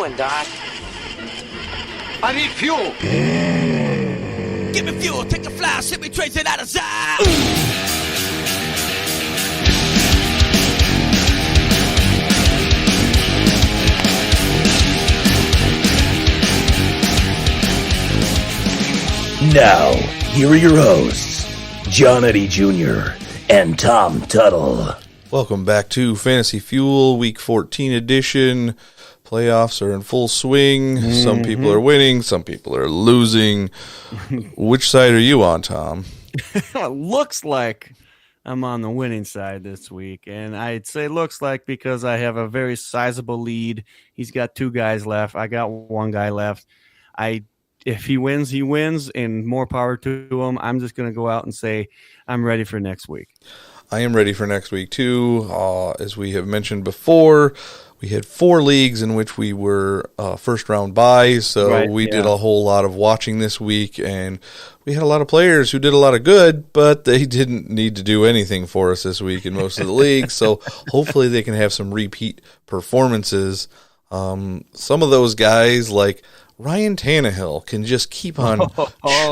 doing, Doc? I need fuel. Give me fuel, take a fly, ship me, trace it out of sight. Now, here are your hosts, John Eddie Jr. and Tom Tuttle. Welcome back to Fantasy Fuel Week 14 edition. Playoffs are in full swing. Some people are winning, some people are losing. Which side are you on, Tom? It looks like I'm on the winning side this week, and I'd say looks like because I have a very sizable lead. He's got two guys left. I got one guy left. If he wins, he wins, and more power to him. I'm just going to go out and say I'm ready for next week. I am ready for next week, too. As we have mentioned before, we had 4 leagues in which we were first-round buys, so we did a whole lot of watching this week, and we had a lot of players who did a lot of good, but they didn't need to do anything for us this week in most of the leagues, so hopefully they can have some repeat performances. Some of those guys, like Ryan Tannehill, can just keep on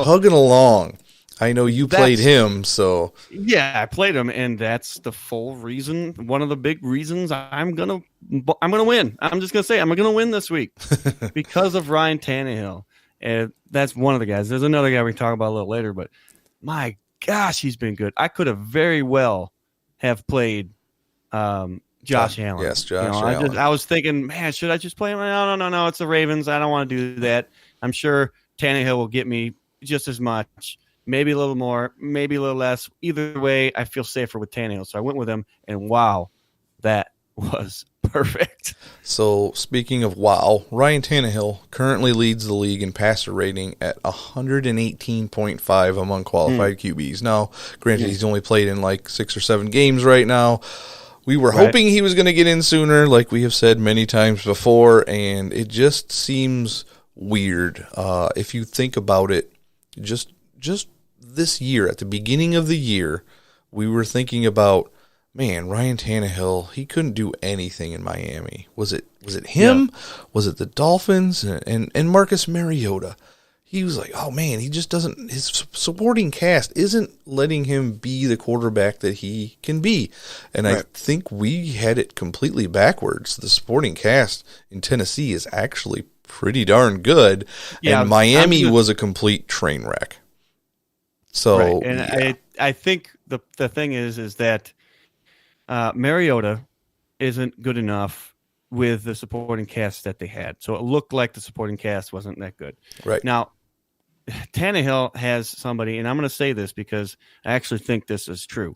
chugging along. I know you played him, so yeah, I played him, and that's the full reason. One of the big reasons I'm gonna win. I'm just gonna say I'm gonna win this week because of Ryan Tannehill, and that's one of the guys. There's another guy we can talk about a little later, but my gosh, he's been good. I could have very well have played Josh Allen. Yes, Josh Allen. I was thinking, man, should I just play him? No. It's the Ravens. I don't want to do that. I'm sure Tannehill will get me just as much. Maybe a little more, maybe a little less. Either way, I feel safer with Tannehill. So I went with him, and wow, that was perfect. So speaking of wow, Ryan Tannehill currently leads the league in passer rating at 118.5 among qualified QBs. Now, granted, he's only played in like 6 or 7 games right now. We were hoping he was going to get in sooner, like we have said many times before, and it just seems weird. If you think about it, just this year, at the beginning of the year, we were thinking about, man, Ryan Tannehill, he couldn't do anything in Miami. Was it him? Yeah. Was it the Dolphins? And Marcus Mariota? He was like, oh, man, he just doesn't – his supporting cast isn't letting him be the quarterback that he can be. And I think we had it completely backwards. The supporting cast in Tennessee is actually pretty darn good, and Miami was a complete train wreck. So, I think the thing is that Mariota isn't good enough with the supporting cast that they had. So it looked like the supporting cast wasn't that good. Right. Now, Tannehill has somebody, and I'm going to say this because I actually think this is true.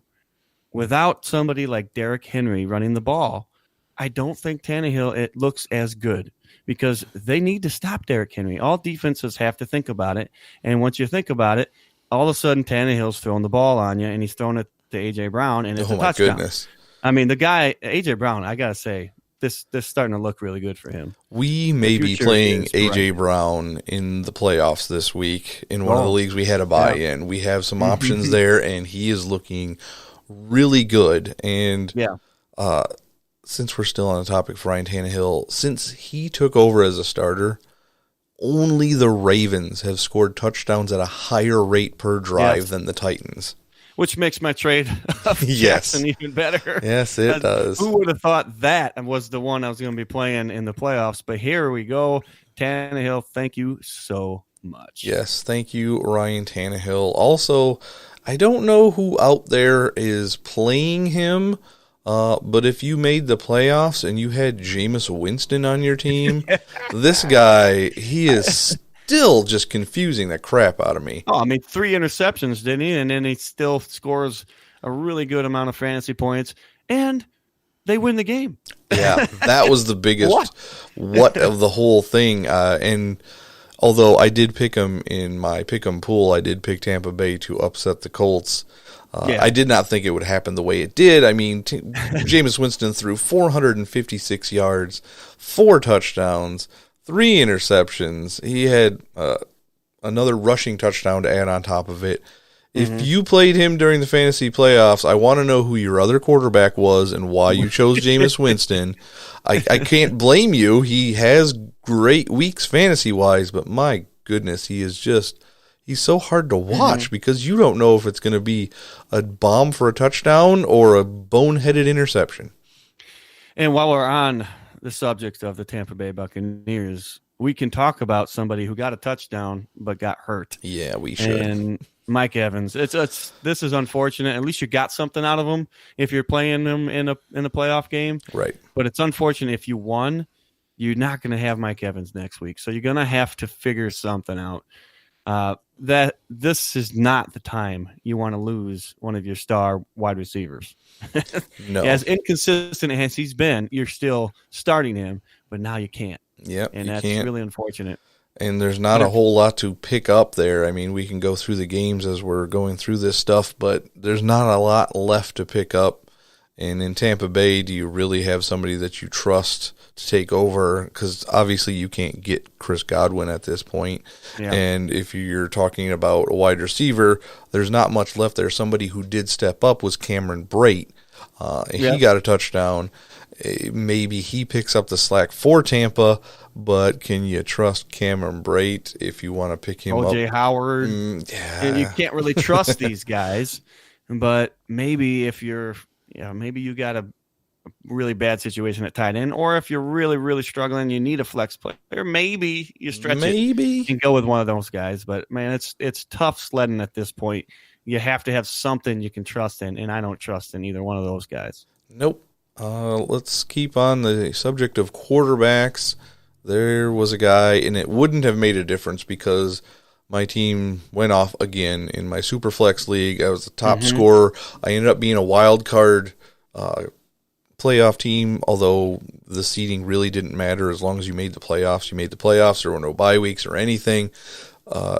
Without somebody like Derrick Henry running the ball, I don't think it looks as good because they need to stop Derrick Henry. All defenses have to think about it, and once you think about it, all of a sudden Tannehill's throwing the ball on you, and he's throwing it to A.J. Brown, and it's a touchdown. Goodness. I mean, the guy, A.J. Brown, I got to say, this starting to look really good for him. We may be playing A.J. Brown in the playoffs this week in one of the leagues we had a buy in. We have some options there, and he is looking really good. And since we're still on the topic of Ryan Tannehill, since he took over as a starter, only the Ravens have scored touchdowns at a higher rate per drive than the Titans. Which makes my trade of Jackson even better. Yes, it does. Who would have thought that was the one I was going to be playing in the playoffs? But here we go. Tannehill, thank you so much. Yes, thank you, Ryan Tannehill. Also, I don't know who out there is playing him, but if you made the playoffs and you had Jameis Winston on your team, this guy, he is still just confusing the crap out of me. Oh, I mean, 3 interceptions, didn't he? And then he still scores a really good amount of fantasy points, and they win the game. Yeah, that was the biggest what of the whole thing. And although I did pick him in my pick'em pool, I did pick Tampa Bay to upset the Colts. I did not think it would happen the way it did. I mean, Jameis Winston threw 456 yards, 4 touchdowns, 3 interceptions. He had another rushing touchdown to add on top of it. If you played him during the fantasy playoffs, I want to know who your other quarterback was and why you chose Jameis Winston. I can't blame you. He has great weeks fantasy-wise, but my goodness, he's so hard to watch because you don't know if it's going to be a bomb for a touchdown or a boneheaded interception. And while we're on the subject of the Tampa Bay Buccaneers, we can talk about somebody who got a touchdown but got hurt. Yeah, we should. And Mike Evans. This is unfortunate. At least you got something out of him if you're playing him in a playoff game. Right. But it's unfortunate if you won, you're not going to have Mike Evans next week. So you're going to have to figure something out. That this is not the time you want to lose one of your star wide receivers. No. As inconsistent as he's been, you're still starting him, but now you can't. Yep, And you that's can't. really unfortunate. And there's not a whole lot to pick up there. I mean, we can go through the games as we're going through this stuff, but there's not a lot left to pick up. And in Tampa Bay, do you really have somebody that you trust to take over? Because obviously you can't get Chris Godwin at this point. Yeah. And if you're talking about a wide receiver, there's not much left there. Somebody who did step up was Cameron Brate. He got a touchdown. Maybe he picks up the slack for Tampa, but can you trust Cameron Brate if you want to pick him up? O.J. Howard. Yeah. You can't really trust these guys, but maybe if you're, maybe you got a really bad situation at tight end, or if you're really, really struggling, you need a flex player. Maybe you stretch it and go with one of those guys. But man, it's tough sledding at this point. You have to have something you can trust in, and I don't trust in either one of those guys. Nope. Let's keep on the subject of quarterbacks. There was a guy, and it wouldn't have made a difference because my team went off again in my Superflex league. I was the top scorer. I ended up being a wild card playoff team, although the seeding really didn't matter as long as you made the playoffs. You made the playoffs. There were no bye weeks or anything.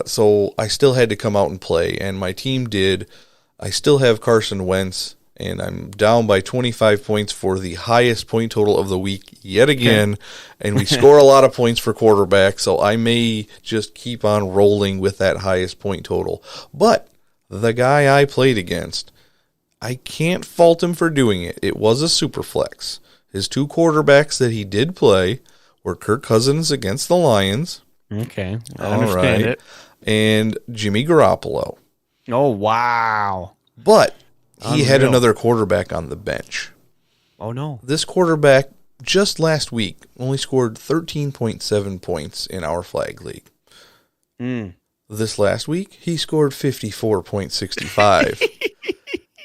So I still had to come out and play, and my team did. I still have Carson Wentz, and I'm down by 25 points for the highest point total of the week yet again, and we score a lot of points for quarterback, so I may just keep on rolling with that highest point total. But the guy I played against, I can't fault him for doing it. It was a super flex. His two quarterbacks that he did play were Kirk Cousins against the Lions. Okay, I understand it. And Jimmy Garoppolo. Oh, wow. But he had Unreal. another quarterback on the bench. Oh, no. This quarterback, just last week, only scored 13.7 points in our flag league. This last week, he scored 54.65.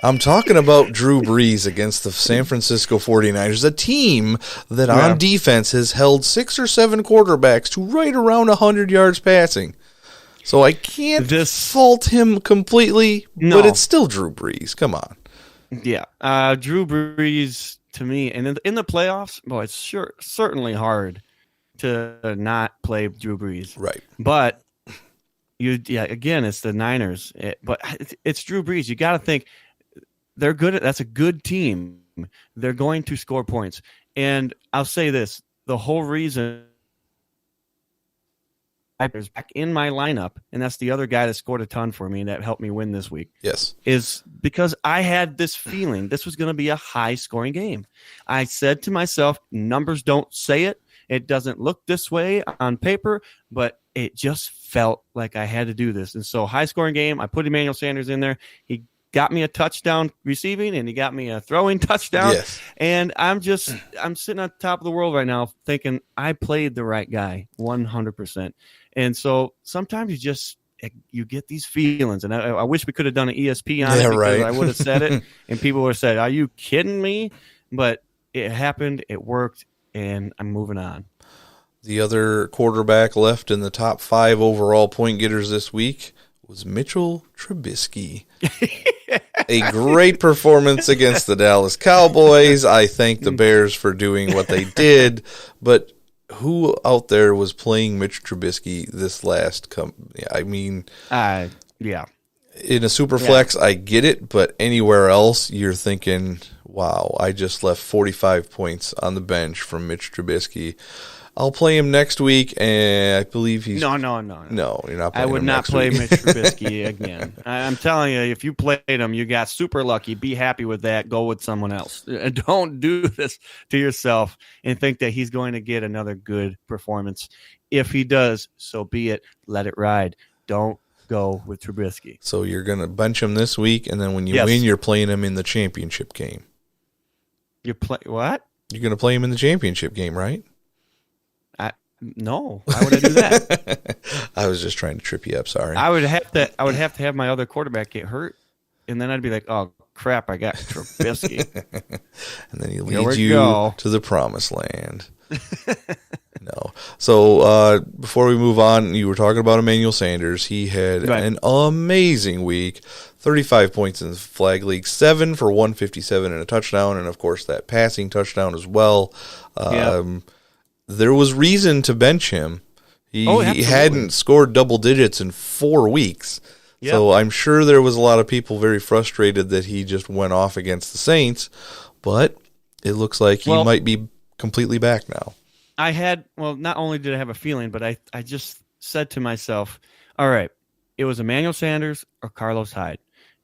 I'm talking about Drew Brees against the San Francisco 49ers, a team that on defense has held 6 or 7 quarterbacks to right around 100 yards passing. So I can't fault him completely, but it's still Drew Brees. Come on. Yeah. Drew Brees, to me, and in the playoffs, boy, it's certainly hard to not play Drew Brees. Right. But, again, it's the Niners. But it's Drew Brees. You got to think they're good. That's a good team. They're going to score points. And I'll say this. The whole reason I was back in my lineup, and that's the other guy that scored a ton for me and that helped me win this week. Yes. Is because I had this feeling this was going to be a high-scoring game. I said to myself, numbers don't say it. It doesn't look this way on paper, but it just felt like I had to do this. And so high-scoring game, I put Emmanuel Sanders in there. He got me a touchdown receiving, and he got me a throwing touchdown. Yes. And I'm sitting on top of the world right now thinking I played the right guy 100%. And so sometimes you get these feelings, and I wish we could have done an ESP on it because I would have said it, and people would have said, "Are you kidding me?" But it happened, it worked, and I'm moving on. The other quarterback left in the top 5 overall point getters this week was Mitchell Trubisky. A great performance against the Dallas Cowboys. I thank the Bears for doing what they did, but who out there was playing Mitch Trubisky this last in a super flex, I get it, but anywhere else, you're thinking, wow, I just left 45 points on the bench from Mitch Trubisky. I'll play him next week, and I believe he's No. No, you're not. I Playing would him not next play week. Mitch Trubisky again. I'm telling you, if you played him, you got super lucky. Be happy with that. Go with someone else. Don't do this to yourself and think that he's going to get another good performance. If he does, so be it. Let it ride. Don't go with Trubisky. So you're gonna bench him this week, and then when you Yes. win, you're playing him in the championship game. You play what? You're gonna play him in the championship game, right? No. Why would I do that? I was just trying to trip you up. Sorry. I would have to have my other quarterback get hurt, and then I'd be like, oh crap, I got Trubisky. And then he Here leads we you go. to the promised land. No. So before we move on, you were talking about Emmanuel Sanders. He had Right. an amazing week. 35 points in the flag league, 7 for 157 and a touchdown, and of course that passing touchdown as well. There was reason to bench him. He absolutely. hadn't scored double digits in 4 weeks. Yep. So I'm sure there was a lot of people very frustrated that he just went off against the Saints, but it looks like he might be completely back now. Not only did I have a feeling, but I just said to myself, all right, it was Emmanuel Sanders or Carlos Hyde.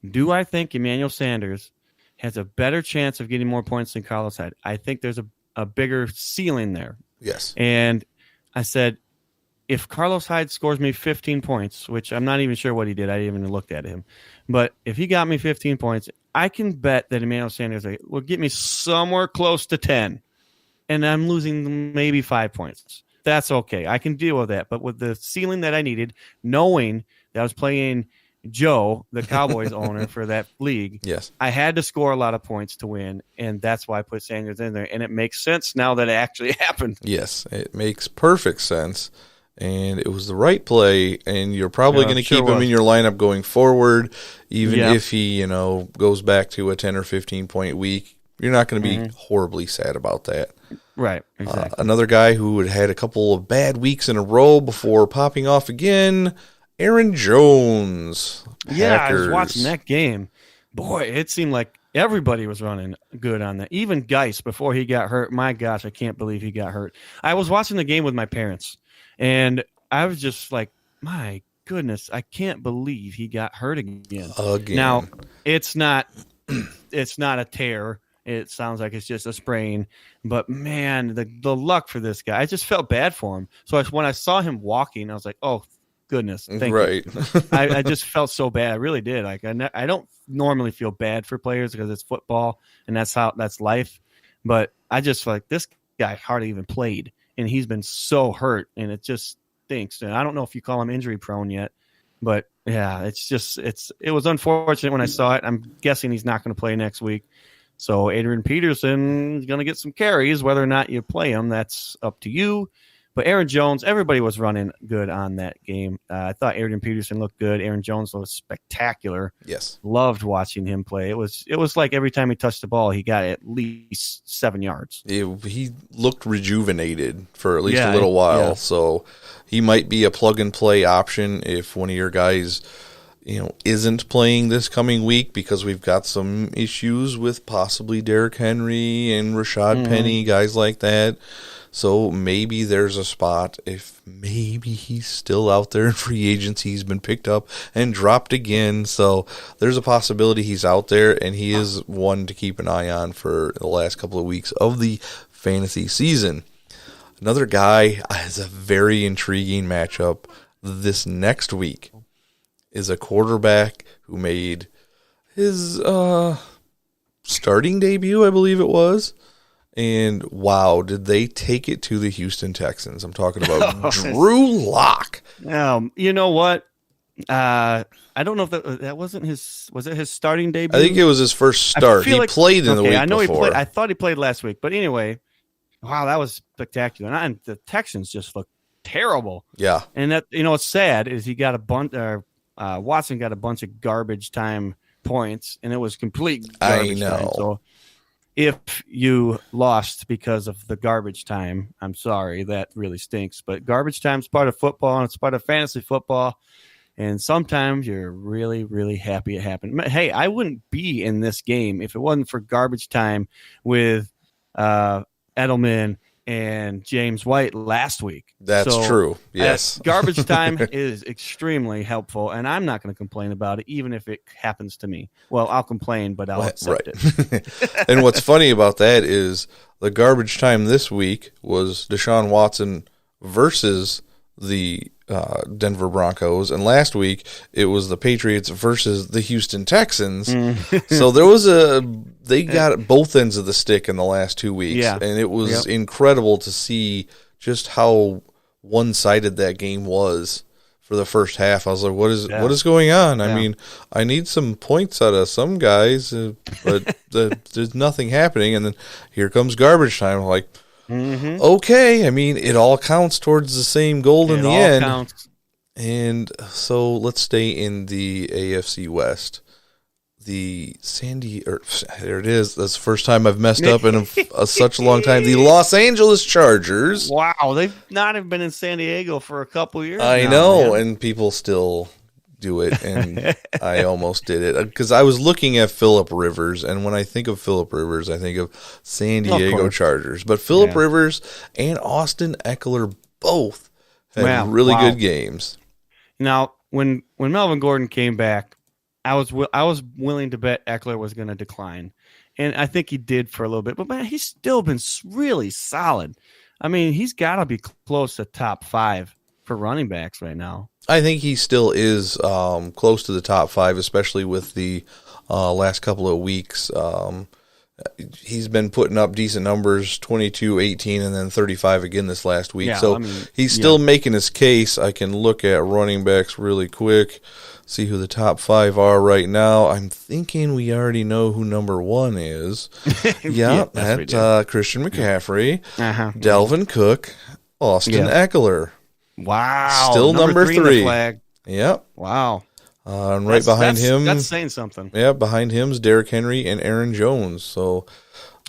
Do I think Emmanuel Sanders has a better chance of getting more points than Carlos Hyde? I think there's a bigger ceiling there. Yes. And I said, if Carlos Hyde scores me 15 points, which I'm not even sure what he did, I didn't even look at him, but if he got me 15 points, I can bet that Emmanuel Sanders will get me somewhere close to 10, and I'm losing maybe 5 points. That's okay. I can deal with that. But with the ceiling that I needed, knowing that I was playing Joe, the Cowboys owner for that league, Yes. I had to score a lot of points to win, and that's why I put Sanders in there. And it makes sense now that it actually happened. Yes, it makes perfect sense, and it was the right play, and you're probably going to keep him in your lineup going forward, even if he, goes back to a 10 or 15 point week. You're not going to be horribly sad about that. Right, exactly. Another guy who had a couple of bad weeks in a row before popping off again, Aaron Jones. Yeah, I was Packers. watching that game. Boy, it seemed like everybody was running good on that. Even Geis, before he got hurt. My gosh, I can't believe he got hurt. I was watching the game with my parents, and I was just like, my goodness, I can't believe he got hurt again. Now, it's not a tear. It sounds like it's just a sprain. But, man, the luck for this guy. I just felt bad for him. So when I saw him walking, I was like, oh, goodness. Thank you. I just felt so bad. I really did. Like I don't normally feel bad for players because it's football and that's life. But I just feel like this guy hardly even played, and he's been so hurt, and it just stinks. And I don't know if you call him injury prone yet, but yeah, it was unfortunate when I saw it. I'm guessing he's not going to play next week. So Adrian Peterson is going to get some carries. Whether or not you play him, that's up to you. But Aaron Jones, everybody was running good on that game. I thought Adrian Peterson looked good. Aaron Jones was spectacular. Yes. Loved watching him play. It was like every time he touched the ball, he got at least 7 yards. He looked rejuvenated for at least a little while. Yeah. So he might be a plug-and-play option if one of your guys isn't playing this coming week, because we've got some issues with possibly Derrick Henry and Rashad Penny, guys like that. So maybe there's a spot if maybe he's still out there in free agency. He's been picked up and dropped again. So there's a possibility he's out there, and he is one to keep an eye on for the last couple of weeks of the fantasy season. Another guy has a very intriguing matchup this next week is a quarterback who made his starting debut, I believe it was. And wow, did they take it to the Houston Texans. I'm talking about Drew Lock. You know what? I don't know if that wasn't his. Was it his starting debut? I think it was his first start. He played in the week before. He played. I thought he played last week. But anyway, wow, that was spectacular. And the Texans just looked terrible. Yeah. And that, what's sad is he got a bunch. Watson got a bunch of garbage time points, and it was complete garbage time. So if you lost because of the garbage time, I'm sorry, that really stinks. But garbage time's part of football, and it's part of fantasy football. And sometimes you're really, really happy it happened. Hey, I wouldn't be in this game if it wasn't for garbage time with Edelman and James White last week. That's true. Yes. Garbage time is extremely helpful, and I'm not going to complain about it, even if it happens to me. Well, I'll complain, but I'll accept it. And what's funny about that is the garbage time this week was Deshaun Watson versus the Denver Broncos, and last week it was the Patriots versus the Houston Texans. So there was they got both ends of the stick in the last 2 weeks, and it was incredible to see just how one-sided that game was for the first half. I was like, what is going on? I mean, I need some points out of some guys, but there's nothing happening. And then here comes garbage time. I'm like, okay, I mean, it all counts towards the same goal in the end. Counts. And so let's stay in the AFC West. The there it is. That's the first time I've messed up in such a long time. The Los Angeles Chargers. Wow, they've not even been in San Diego for a couple years. I know, and people still do it, and I almost did it because I was looking at Phillip Rivers, and when I think of Phillip Rivers, I think of San Diego Chargers. But Phillip Rivers and Austin Eckler both had really good games. Now, when Melvin Gordon came back, I was willing to bet Eckler was going to decline, and I think he did for a little bit. But man, he's still been really solid. I mean, he's got to be close to top 5 for running backs right now. I think he still is close to the top 5, especially with the last couple of weeks. He's been putting up decent numbers, 22, 18, and then 35 again this last week. So he's still making his case. I can look at running backs really quick, see who the top 5 are right now. I'm thinking we already know who number 1 is. That's Christian McCaffrey, Dalvin Cook, Austin Eckler. Wow. Still number 3. Yep. Wow. And right behind him, that's saying something. Yeah, behind him is Derrick Henry and Aaron Jones. So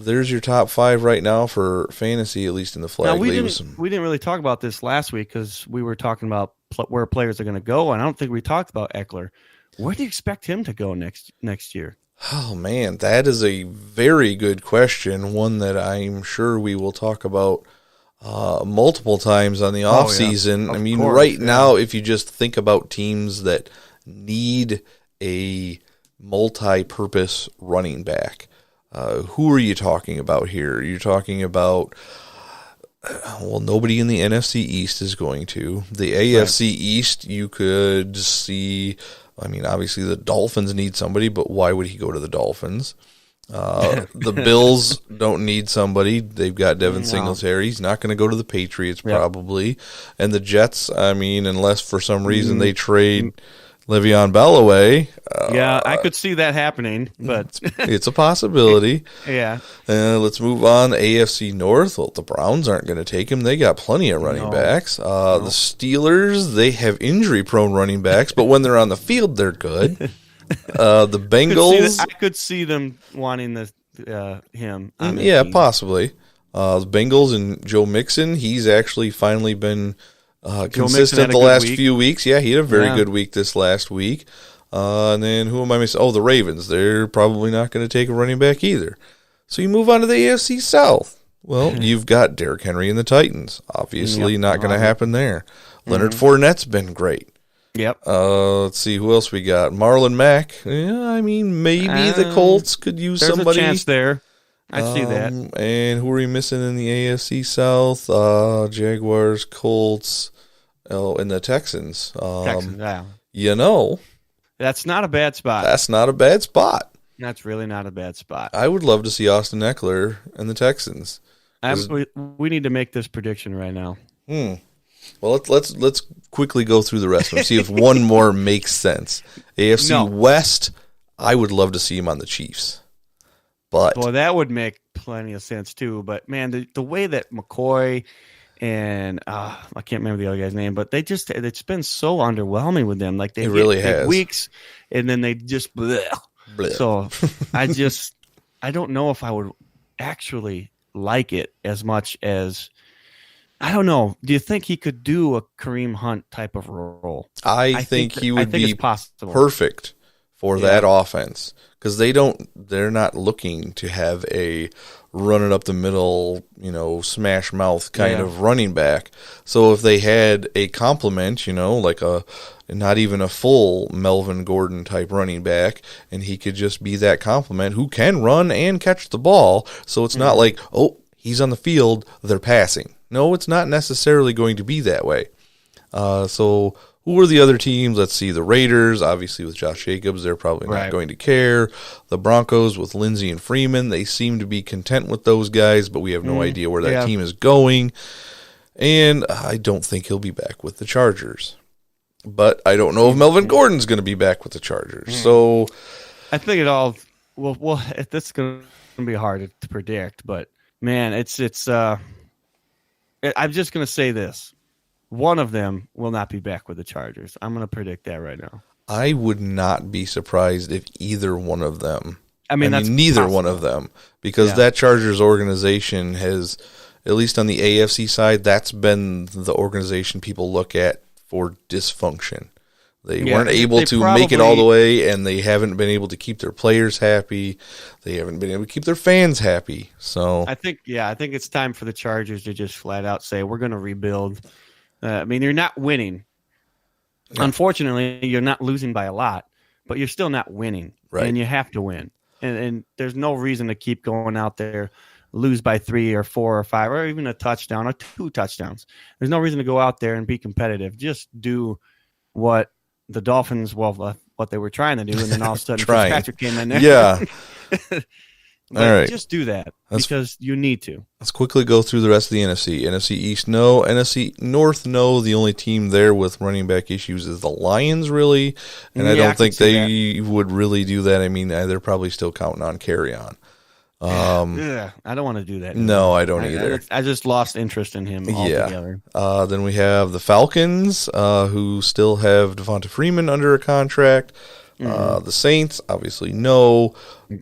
there's your top 5 right now for fantasy, at least in the flag leagues. We didn't really talk about this last week because we were talking about where players are going to go, and I don't think we talked about Eckler. Where do you expect him to go next year? Oh, man, that is a very good question, one that I'm sure we will talk about multiple times on the offseason. I mean, right now, if you just think about teams that need a multi-purpose running back, who are you talking about here? You're talking about, nobody in the NFC East is going to. The AFC East, you could see, I mean, obviously the Dolphins need somebody, but why would he go to the Dolphins? The Bills don't need somebody. They've got Devin Singletary. He's not going to go to the Patriots probably. And the Jets, I mean, unless for some reason they trade Le'Veon Bell away. I could see that happening, but it's a possibility. Let's move on. AFC North. Well, the Browns aren't going to take him. They got plenty of running backs. The Steelers, they have injury-prone running backs, but when they're on the field, they're good. The Bengals, I could see them wanting him. Possibly. The Bengals and Joe Mixon. He's actually finally been consistent the last few weeks. Yeah, he had a very good week this last week. And then who am I missing? Oh, the Ravens. They're probably not going to take a running back either. So you move on to the AFC South. Well, you've got Derrick Henry and the Titans. Obviously not going to happen there. Leonard Fournette's been great. Let's see who else we got. Marlon Mack. Yeah, I mean, maybe the Colts could use somebody. There's a chance there. I see that. And who are we missing in the AFC South? Jaguars, Colts, and the Texans. You know, that's not a bad spot. That's not a bad spot. That's really not a bad spot. I would love to see Austin Eckler and the Texans. We need to make this prediction right now. Well, let's quickly go through the rest of them. See if one more makes sense. AFC West, I would love to see him on the Chiefs. But boy, that would make plenty of sense too. But man, the way that McCoy and I can't remember the other guy's name, but it's been so underwhelming with them. Like they really have weeks, and then they just bleh. So I don't know if I would actually like it as much as. I don't know. Do you think he could do a Kareem Hunt type of role? I think he would be possible. Perfect for that offense, because they're not looking to have a run it up the middle, smash mouth kind of running back. So if they had a complement, like not even a full Melvin Gordon type running back, and he could just be that complement who can run and catch the ball. So it's not like, oh, he's on the field, they're passing. No, it's not necessarily going to be that way. So who are the other teams? Let's see. The Raiders, obviously with Josh Jacobs, they're probably not going to care. The Broncos with Lindsey and Freeman, they seem to be content with those guys, but we have no idea where that team is going. And I don't think he'll be back with the Chargers. But I don't know if Melvin Gordon's going to be back with the Chargers. So I think it all that's going to be hard to predict, but man, it's I'm just going to say this. One of them will not be back with the Chargers. I'm going to predict that right now. I would not be surprised if either one of them. That's neither possible. one of them, because that Chargers organization has, at least on the AFC side, that's been the organization people look at for dysfunction. They weren't able to make it all the way, and they haven't been able to keep their players happy. They haven't been able to keep their fans happy. So I think it's time for the Chargers to just flat out say, we're going to rebuild. You're not winning. Yeah. Unfortunately, you're not losing by a lot, but you're still not winning. Right. And you have to win. And there's no reason to keep going out there, lose by 3 or 4 or 5 or even a touchdown or 2 touchdowns. There's no reason to go out there and be competitive. Just do what the Dolphins, what they were trying to do, and then all of a sudden Fitzpatrick came in there. Yeah. All right. Just do that because you need to. Let's quickly go through the rest of the NFC. NFC East, no. NFC North, no. The only team there with running back issues is the Lions, really. And I don't think they would really do that. They're probably still counting on Carry-On. I don't want to do that. No, I don't either. I just lost interest in him altogether. Then we have the Falcons, who still have Devonta Freeman under a contract. The Saints, obviously, no.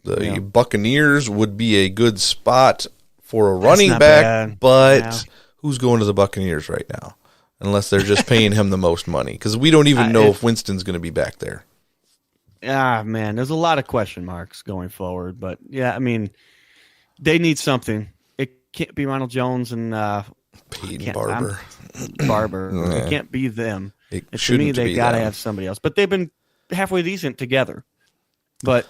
The Buccaneers would be a good spot for a running back, but who's going to the Buccaneers right now? Unless they're just paying him the most money, because we don't even know if Winston's going to be back there. Man, there's a lot of question marks going forward, but they need something. It can't be Ronald Jones and Peyton Barber. It can't be them. To me, they got to have somebody else. But they've been halfway decent together. But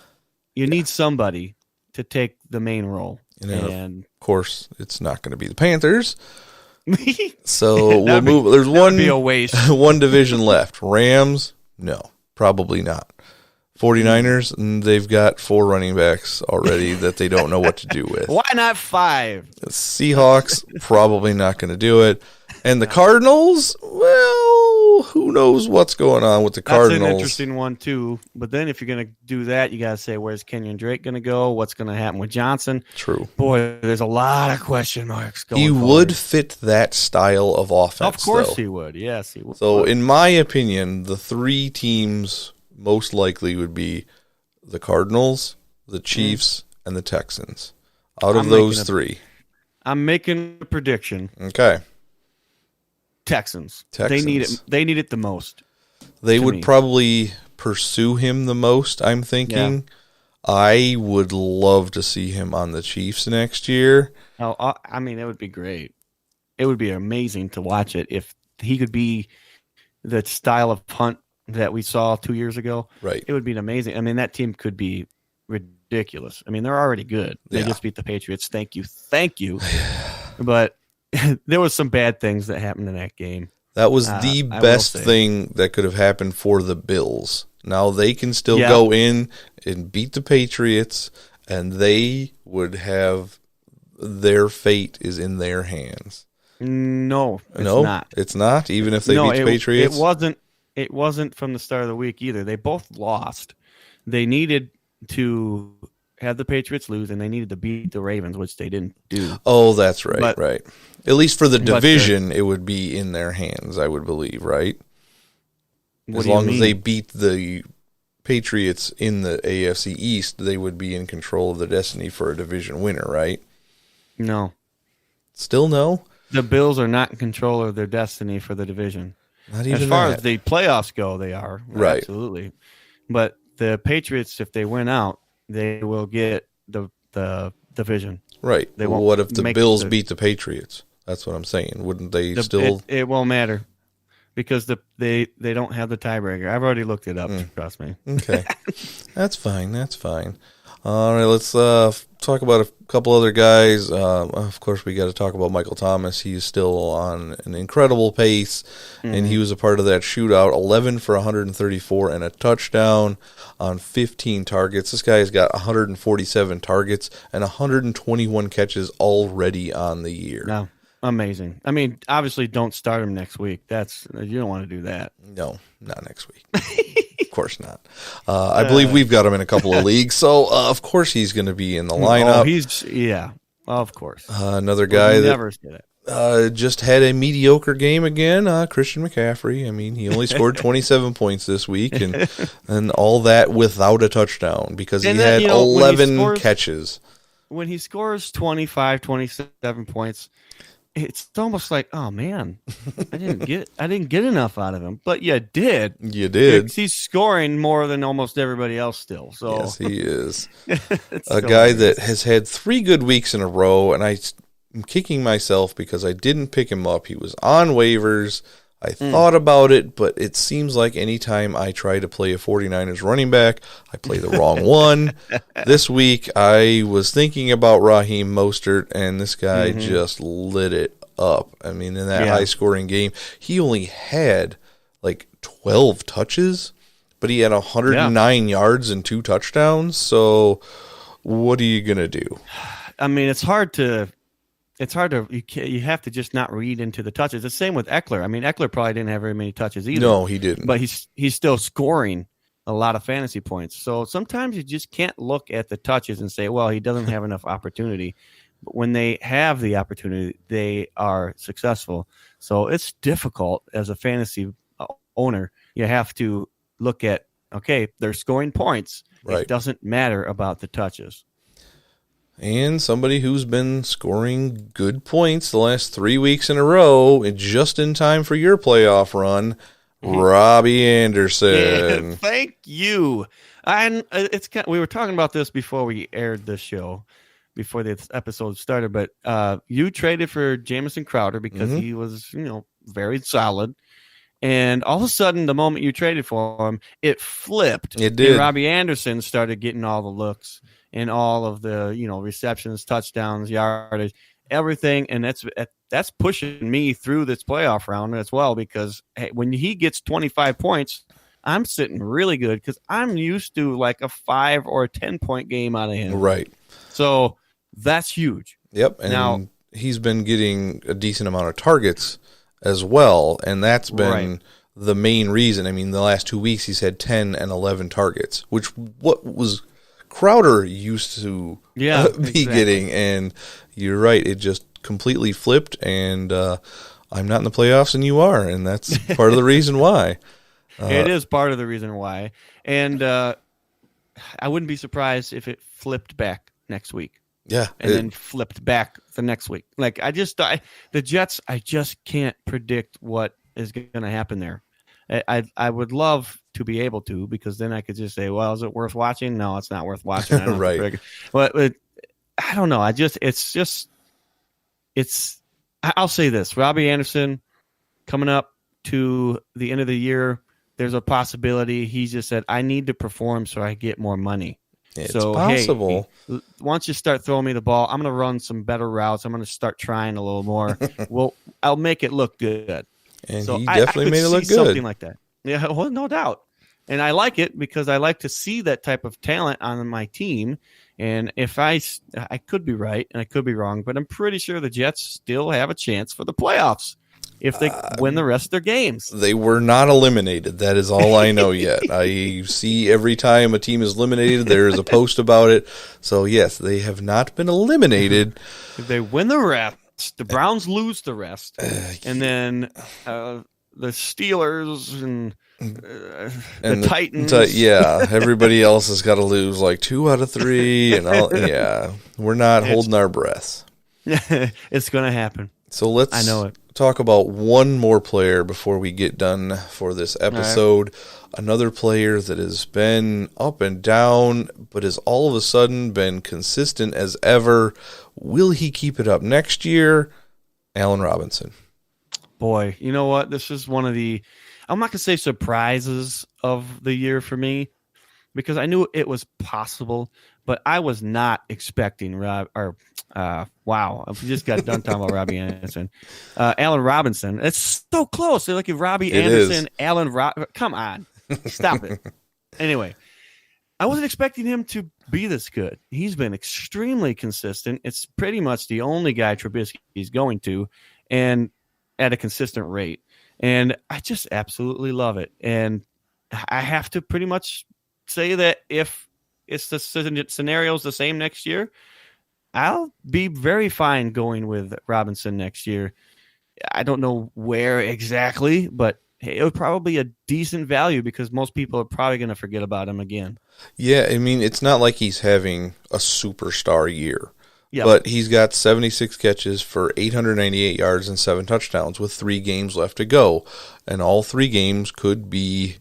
you need somebody to take the main role. And of course, it's not going to be the Panthers. So we'll move. There's one division left. Rams, no, probably not. 49ers, and they've got 4 running backs already that they don't know what to do with. Why not 5? The Seahawks, probably not going to do it. And the Cardinals, well, who knows what's going on with the Cardinals. That's an interesting one, too. But then if you're going to do that, you got to say, where's Kenyon Drake going to go? What's going to happen with Johnson? True. Boy, there's a lot of question marks going He forward. would fit that style of offense, Of course though. he would. Yes, he would. So, in my opinion, the 3 teams most likely would be the Cardinals, the Chiefs, and the Texans. Out of those 3. I'm making a prediction. Okay. Texans. They need it. They need it the most. They would probably pursue him the most, I'm thinking. Yeah. I would love to see him on the Chiefs next year. Oh, it would be great. It would be amazing to watch it if he could be the style of Hunt that we saw 2 years ago. Right. It would be amazing. That team could be ridiculous. They're already good. They just beat the Patriots. Thank you. But there was some bad things that happened in that game. That was the best thing that could have happened for the Bills. Now they can still go in and beat the Patriots, and they would have their fate is in their hands. No, it's not. It's not, even if they beat the Patriots? It wasn't from the start of the week either. They both lost. They needed to have the Patriots lose, and they needed to beat the Ravens, which they didn't do. Oh, that's right, right. At least for the division, it would be in their hands, I would believe, right? As long as they beat the Patriots in the AFC East, they would be in control of the destiny for a division winner, right? No. Still no? The Bills are not in control of their destiny for the division. Not even as far as the playoffs go, they are. Right. Absolutely. But the Patriots, if they win out, they will get the division. Right. They won't What if the make Bills beat the Patriots? That's what I'm saying. Wouldn't they still? It won't matter because they don't have the tiebreaker. I've already looked it up. Trust me. Okay, that's fine. That's fine. All right, let's talk about a couple other guys. Of course, we got to talk about Michael Thomas. He's still on an incredible pace, and he was a part of that shootout. 11 for 134 and a touchdown on 15 targets. This guy's got 147 targets and 121 catches already on the year. No, amazing. I mean, obviously, don't start him next week. You don't want to do that. No, not next week. Of course not. I believe we've got him in a couple of leagues, so of course he's going to be in the lineup. Of course. Another guy never did it. Just had a mediocre game again. Christian McCaffrey. I mean, he only scored 27 points this week, and all that without a touchdout because he had 11 catches. When he scores 25, 27 points, it's almost like, oh man, I didn't get enough out of him, but you did. You did. He's scoring more than almost everybody else still. So yes, he is a guy that has had 3 good weeks in a row, and I'm kicking myself because I didn't pick him up. He was on waivers. I thought about it, but it seems like anytime I try to play a 49ers running back, I play the wrong one. This week, I was thinking about Raheem Mostert, and this guy just lit it up. I mean, in that high-scoring game, he only had like 12 touches, but he had 109 yards and 2 touchdowns. So what are you going to do? I mean, it's hard to you have to just not read into the touches. The same with Eckler. I mean, Eckler probably didn't have very many touches either. No, he didn't. But he's still scoring a lot of fantasy points. So sometimes you just can't look at the touches and say, well, he doesn't have enough opportunity. But when they have the opportunity, they are successful. So it's difficult as a fantasy owner. You have to look at, okay, they're scoring points. Right. It doesn't matter about the touches. And somebody who's been scoring good points the last 3 weeks in a row, and just in time for your playoff run, Robbie Anderson. Yeah, thank you. And we were talking about this before we aired the show, before this episode started. But you traded for Jamison Crowder because he was, very solid. And all of a sudden, the moment you traded for him, it flipped. It did. And Robbie Anderson started getting all the looks and all of the, receptions, touchdowns, yardage, everything. And that's pushing me through this playoff round as well, because when he gets 25 points, I'm sitting really good because I'm used to like a 5 or a 10-point game out of him. Right. So that's huge. Yep. And now he's been getting a decent amount of targets as well, and that's been the main reason. I mean, the last 2 weeks he's had 10 and 11 targets, which what was Crowder used to be getting, and you're right, it just completely flipped, and I'm not in the playoffs and you are, and that's part of the reason why. It is part of the reason why, and I wouldn't be surprised if it flipped back next week. Yeah. And then flipped back the next week. Like, the Jets, I just can't predict what is going to happen there. I would love to be able to, because then I could just say, well, is it worth watching? No, it's not worth watching. Right. But I don't know. I'll say this. Robbie Anderson coming up to the end of the year, there's a possibility he just said, I need to perform so I get more money. It's possible. Hey, once you start throwing me the ball, I'm going to run some better routes. I'm going to start trying a little more. I'll make it look good. And so he definitely made it look good. Something like that. Yeah, well, no doubt. And I like it because I like to see that type of talent on my team. And if I could be right and I could be wrong, but I'm pretty sure the Jets still have a chance for the playoffs if they win the rest of their games. They were not eliminated. That is all I know yet. I see every time a team is eliminated, there is a post about it. So, yes, they have not been eliminated. If they win the rest, the Browns lose the rest. And then the Steelers and the Titans. Everybody else has got to lose like 2 out of 3. And we're not holding our breath. It's going to happen. So let's talk about one more player before we get done for this episode. Right. Another player that has been up and down, but has all of a sudden been consistent as ever. Will he keep it up next year? Allen Robinson. Boy, you know what? This is one of the, I'm not going to say surprises of the year for me, because I knew it was possible, but I was not expecting wow, I just got done talking about Robbie Anderson. Allen Robinson. It's so close. They're like Robbie Anderson, Allen come on. Stop it. Anyway, I wasn't expecting him to be this good. He's been extremely consistent. It's pretty much the only guy Trubisky's going to, and at a consistent rate. And I just absolutely love it. And I have to pretty much say that if it's the scenario's the same next year, I'll be very fine going with Robinson next year. I don't know where exactly, but it would probably be a decent value because most people are probably going to forget about him again. Yeah, I mean, it's not like he's having a superstar year. Yep. But he's got 76 catches for 898 yards and 7 touchdowns with 3 games left to go. And all 3 games could be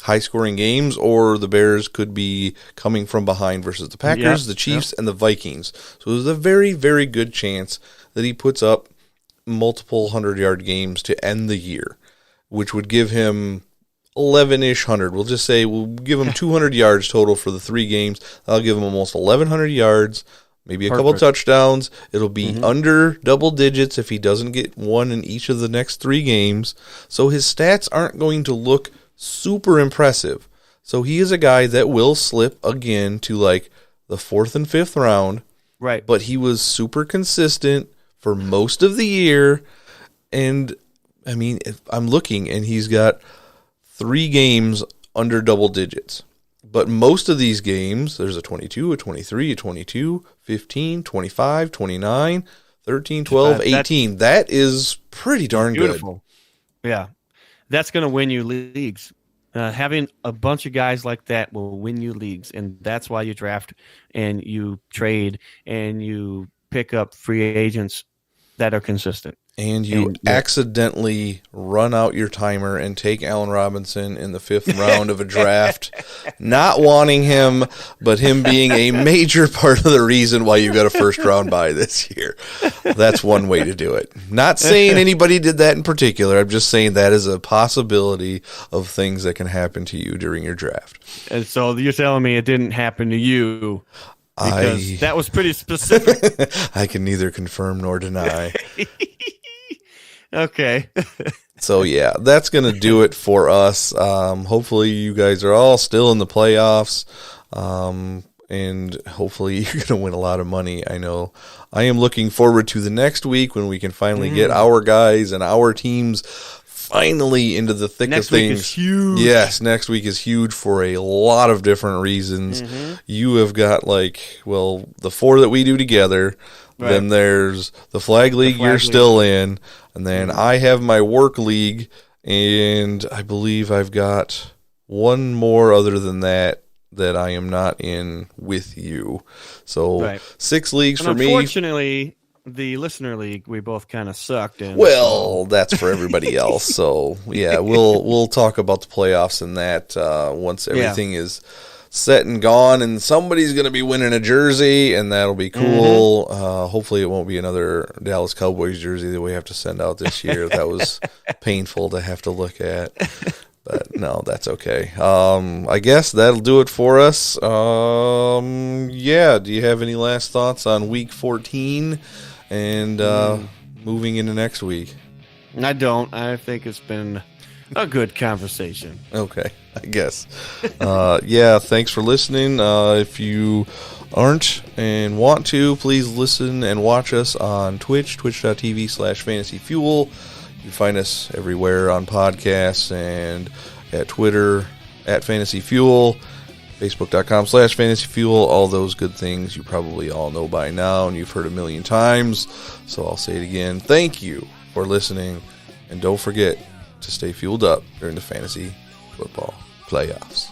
high-scoring games, or the Bears could be coming from behind versus the Packers, the Chiefs, and the Vikings. So there's a very, very good chance that he puts up multiple 100-yard games to end the year, which would give him 11-ish 100. We'll just say we'll give him 200 yards total for the 3 games. That'll give him almost 1,100 yards, maybe a couple touchdowns. It'll be under double digits if he doesn't get one in each of the next 3 games. So his stats aren't going to look super impressive. So he is a guy that will slip again to like the 4th and 5th round. Right. But he was super consistent for most of the year. And I mean, if I'm looking, and he's got 3 games under double digits. But most of these games, there's a 22, a 23, a 22, 15, 25, 29, 13, 12, 18. That is pretty darn beautiful. Good. Yeah. That's going to win you leagues. Having a bunch of guys like that will win you leagues, and that's why you draft and you trade and you pick up free agents that are consistent. And you accidentally run out your timer and take Allen Robinson in the 5th round of a draft, not wanting him, but him being a major part of the reason why you got a 1st round bye this year. That's one way to do it. Not saying anybody did that in particular. I'm just saying that is a possibility of things that can happen to you during your draft. And so you're telling me it didn't happen to you. Because that was pretty specific. I can neither confirm nor deny. Okay. So, yeah, that's going to do it for us. Hopefully you guys are all still in the playoffs, and hopefully you're going to win a lot of money. I know I am looking forward to the next week when we can finally get our guys and our teams finally into the thick of things. Next week is huge. Yes, next week is huge for a lot of different reasons. You have got, the 4 that we do together. Right. Then there's the Flag League you're still in. And then I have my work league, and I believe I've got one more other than that I am not in with you. So 6 leagues for me. Unfortunately, the listener league, we both kind of sucked in. Well, that's for everybody else. So, yeah, we'll talk about the playoffs and that once everything is set and gone, and somebody's going to be winning a jersey, and that'll be cool. Hopefully it won't be another Dallas Cowboys jersey that we have to send out this year. That was painful to have to look at. But no, that's okay. I guess that'll do it for us. Do you have any last thoughts on week 14 and moving into next week? I don't. I think it's been a good conversation. Okay, I guess. Thanks for listening. If you aren't and want to, please listen and watch us on Twitch, twitch.tv/fantasyfuel. You can find us everywhere on podcasts and at Twitter @fantasyfuel, facebook.com/fantasyfuel. All those good things you probably all know by now and you've heard a million times. So I'll say it again. Thank you for listening, and don't forget to stay fueled up during the fantasy football playoffs.